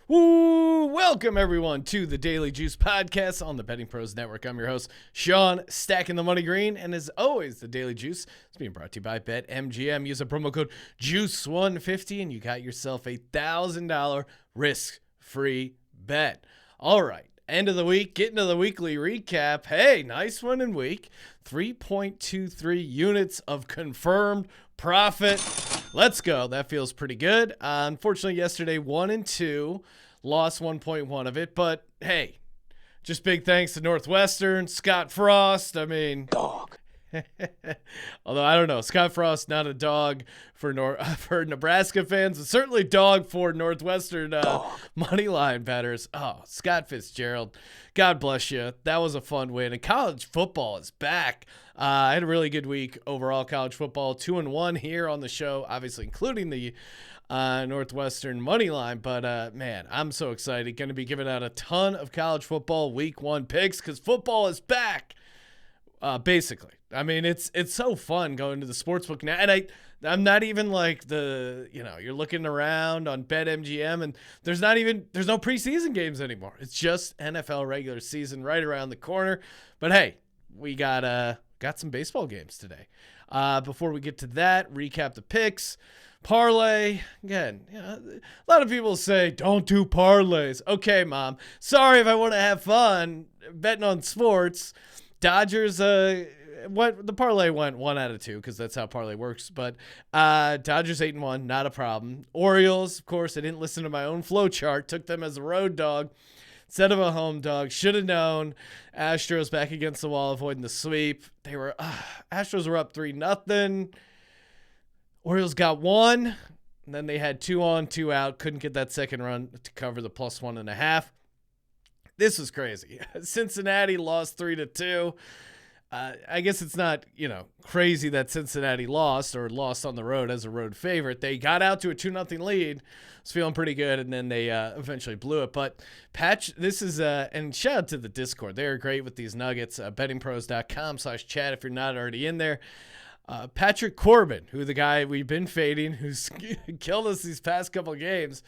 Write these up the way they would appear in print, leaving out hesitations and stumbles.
Woo! Welcome everyone to the Daily Juice Podcast on the Betting Pros Network. I'm your host, Sean, stacking the money green, and as always, the Daily Juice is being brought to you by BetMGM. Use a promo code JUICE150 and you got yourself a $1,000 risk-free bet. All right, end of the week, getting to the weekly recap. Hey, nice winning week. 3.23 units of confirmed profit. Let's go. That feels pretty good. Unfortunately, yesterday, 1 and 2, lost 1.1 of it. But hey, just big thanks to Northwestern, Scott Frost. I mean, dog. Although I don't know, Scott Frost not a dog for Nebraska fans, but certainly dog for Northwestern money line bettors. Oh, Scott Fitzgerald, God bless you. That was a fun win, and college football is back. I had a really good week overall. College football 2-1 here on the show, obviously including the Northwestern money line. But man, I'm so excited. Going to be giving out a ton of college football week 1 picks because football is back. Basically, I mean, it's so fun going to the sportsbook now, and I'm not even like you're looking around on BetMGM, and there's no preseason games anymore. It's just NFL regular season right around the corner. But hey, we got some baseball games today. Before we get to that, recap the picks. Parlay, again, a lot of people say, don't do parlays. Okay, Mom. Sorry if I want to have fun betting on sports. Dodgers, the parlay went 1 out of 2 because that's how parlay works. But Dodgers 8-1, not a problem. Orioles, of course, I didn't listen to my own flow chart. Took them as a road dog instead of a home dog. Should have known. Astros back against the wall, avoiding the sweep. Astros were up 3-0. Orioles got 1. And then they had 2 on, 2 out. Couldn't get that second run to cover the +1.5. This was crazy. Cincinnati lost 3-2. I guess it's not, crazy that Cincinnati lost on the road as a road favorite. They got out to a 2-0 lead. Was feeling pretty good, and then they eventually blew it. But this is and shout out to the Discord. They're great with these nuggets. Bettingpros.com/chat if you're not already in there. Patrick Corbin, who the guy we've been fading, who's killed us these past couple of games.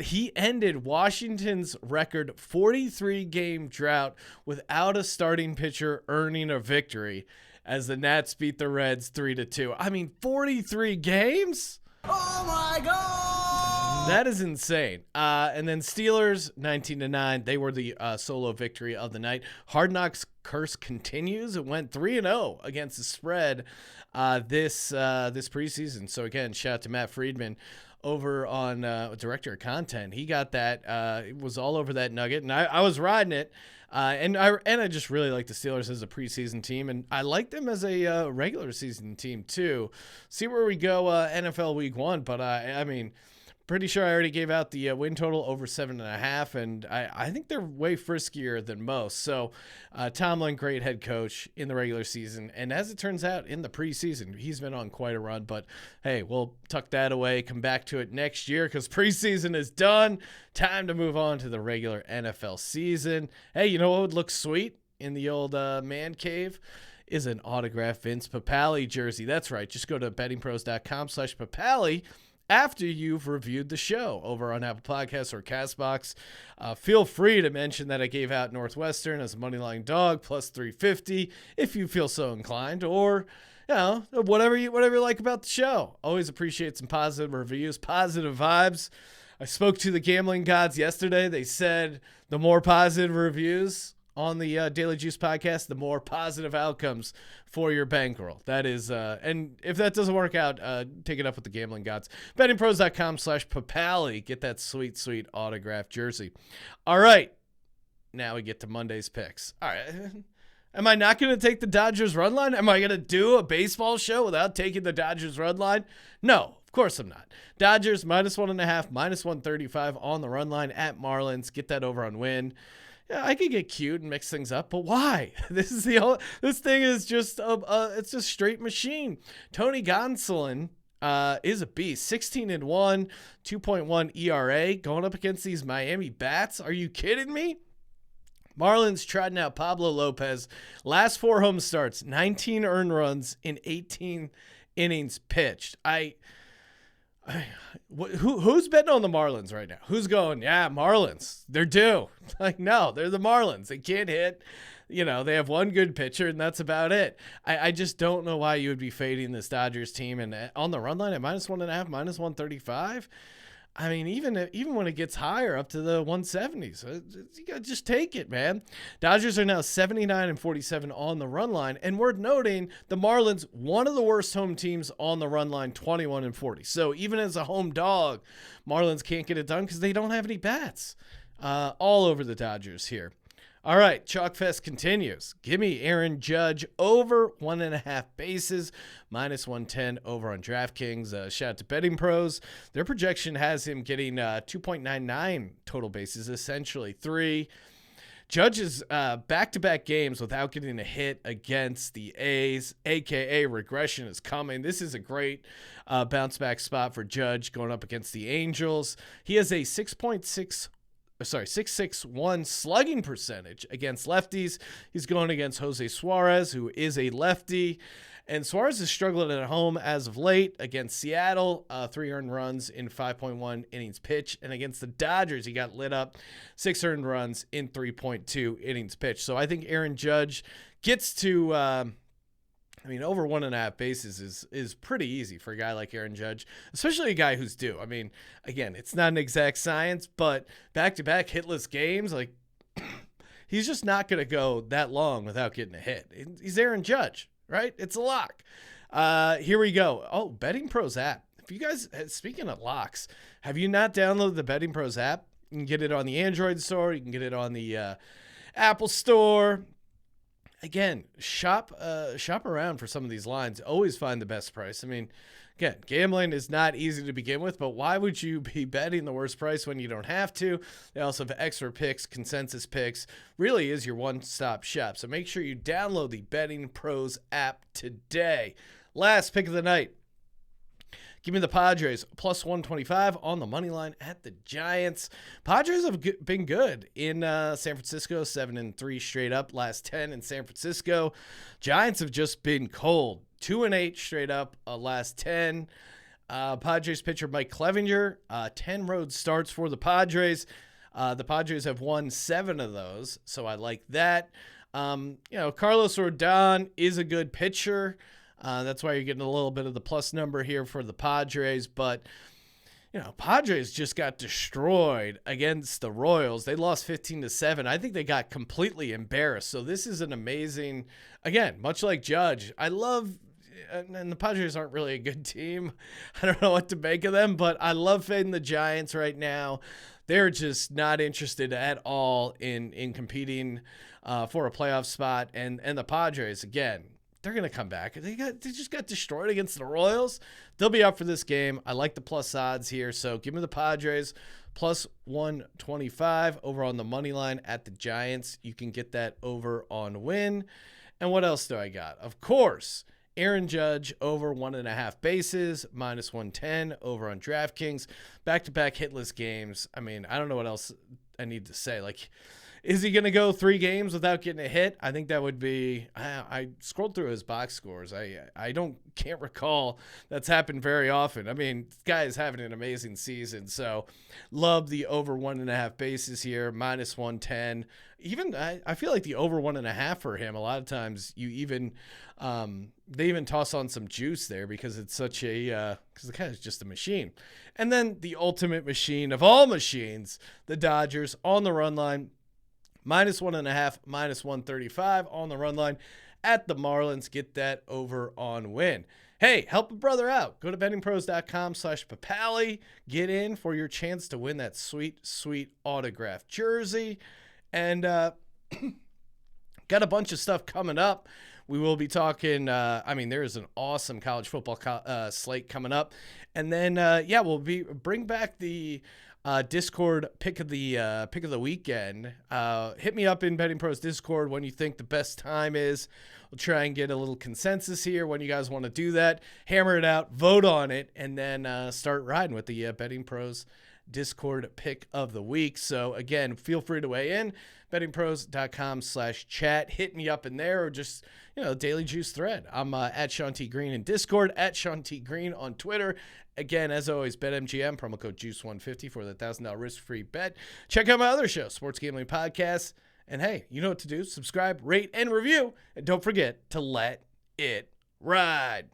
He ended Washington's record 43-game drought without a starting pitcher earning a victory as the Nats beat the Reds 3-2. I mean, 43 games? Oh, my God! That is insane. And then Steelers, 19-9. They were the solo victory of the night. Hard Knocks curse continues. It went 3-0 against the spread this preseason. So, again, shout out to Matt Friedman over on Director of Content. He got that. It was all over that nugget, and I was riding it. And I just really like the Steelers as a preseason team, and I like them as a regular season team too. See where we go NFL Week 1, but I mean, pretty sure I already gave out the win total over 7.5, and I think they're way friskier than most. So Tomlin, great head coach in the regular season, and as it turns out, in the preseason, he's been on quite a run. But hey, we'll tuck that away, come back to it next year because preseason is done. Time to move on to the regular NFL season. Hey, you know what would look sweet in the old man cave? Is an autographed Vince Papale jersey. That's right. Just go to bettingpros.com/Papale. After you've reviewed the show over on Apple Podcasts or CastBox. Feel free to mention that I gave out Northwestern as a moneyline dog +350 if you feel so inclined, or whatever you like about the show. Always appreciate some positive reviews, positive vibes. I spoke to the gambling gods yesterday. They said the more positive reviews on the Daily Juice Podcast, the more positive outcomes for your bankroll. That is, and if that doesn't work out, take it up with the gambling gods. Bettingpros.com/Papale. Get that sweet, sweet autographed jersey. All right. Now we get to Monday's picks. All right. Am I not going to take the Dodgers run line? Am I going to do a baseball show without taking the Dodgers run line? No, of course I'm not. Dodgers -1.5, -135 on the run line at Marlins. Get that over on win. Yeah, I could get cute and mix things up, but why? This thing is just it's a straight machine. Tony Gonsolin is a beast. 16-1, 2.1 ERA going up against these Miami bats. Are you kidding me? Marlins trotting out Pablo Lopez. Last 4 home starts, 19 earned runs in 18 innings pitched. Who's betting on the Marlins right now? Who's going, yeah, Marlins, they're due. Like, no, they're the Marlins. They can't hit. They have one good pitcher, and that's about it. I just don't know why you would be fading this Dodgers team. And on the run line at -1.5, -135, I mean, even when it gets higher up to the 170s, you got to just take it, man. Dodgers are now 79-47 on the run line. And worth noting, the Marlins, one of the worst home teams on the run line, 21-40. So even as a home dog, Marlins can't get it done because they don't have any bats. All over the Dodgers here. All right, Chalkfest continues. Give me Aaron Judge over 1.5 bases, -110 over on DraftKings. Shout out to Betting Pros. Their projection has him getting 2.99 total bases, essentially 3. Judge's back-to-back games without getting a hit against the A's, a.k.a. regression is coming. This is a great bounce-back spot for Judge going up against the Angels. He has a 661 slugging percentage against lefties. He's going against Jose Suarez, who is a lefty. And Suarez is struggling at home as of late against Seattle, 3 earned runs in 5.1 innings pitched. And against the Dodgers, he got lit up, 6 earned runs in 3.2 innings pitched. So I think Aaron Judge gets to, over 1.5 bases is pretty easy for a guy like Aaron Judge, especially a guy who's due. I mean, again, it's not an exact science, but back-to-back hitless games, like, he's just not going to go that long without getting a hit. He's Aaron Judge, right? It's a lock. Here we go. Oh, Betting Pros app. If you guys, speaking of locks, have you not downloaded the Betting Pros app? You can get it on the Android store. You can get it on the Apple store. Again, shop around for some of these lines. Always find the best price. I mean, again, gambling is not easy to begin with, but why would you be betting the worst price when you don't have to? They also have extra picks, consensus picks. Really is your one-stop shop. So make sure you download the Betting Pros app today. Last pick of the night. Give me the Padres, +125 on the money line at the Giants. Padres have been good in San Francisco, 7-3 straight up, last 10 in San Francisco. Giants have just been cold, 2-8 straight up, last 10. Padres pitcher Mike Clevinger, 10 road starts for the Padres. The Padres have won 7 of those, so I like that. Carlos Rodon is a good pitcher. That's why you're getting a little bit of the plus number here for the Padres. But, Padres just got destroyed against the Royals. They lost 15-7. I think they got completely embarrassed. So this is an amazing, again, much like Judge. I love, and the Padres aren't really a good team. I don't know what to make of them, but I love fading the Giants right now. They're just not interested at all in competing for a playoff spot. And the Padres, again, they're going to come back. They just got destroyed against the Royals. They'll be up for this game. I like the plus odds here, so give me the Padres +125 over on the money line at the Giants. You can get that over on win. And what else do I got? Of course, Aaron Judge over 1.5 bases, -110 over on DraftKings. Back-to-back hitless games. I mean, I don't know what else I need to say. Like, is he going to go 3 games without getting a hit? I think that would be. I scrolled through his box scores. I can't recall that's happened very often. I mean, this guy is having an amazing season. So, love the over 1.5 bases here, -110. Even I feel like the over 1.5 for him. A lot of times you even they even toss on some juice there because it's such a because the guy is just a machine. And then the ultimate machine of all machines, the Dodgers on the run line. -1.5, -135 on the run line at the Marlins. Get that over on win. Hey, help a brother out. Go to bettingpros.com/Papali. Get in for your chance to win that sweet, sweet autographed jersey. And got a bunch of stuff coming up. We will be talking. There is an awesome college football slate coming up. And then, we'll bring back the Discord pick of the weekend. Hit me up in Betting Pros Discord when you think the best time is. We'll try and get a little consensus here when you guys want to do that. Hammer it out, vote on it, and then start riding with the Betting Pros Discord pick of the week. So again, feel free to weigh in. bettingpros.com/chat. Hit me up in there, or just, Daily Juice thread. I'm at Sean T. Green in Discord, at Sean T. Green on Twitter. Again, as always, BetMGM, promo code JUICE150 for the $1,000 risk-free bet. Check out my other show, Sports Gambling Podcast. And hey, you know what to do. Subscribe, rate, and review. And don't forget to let it ride.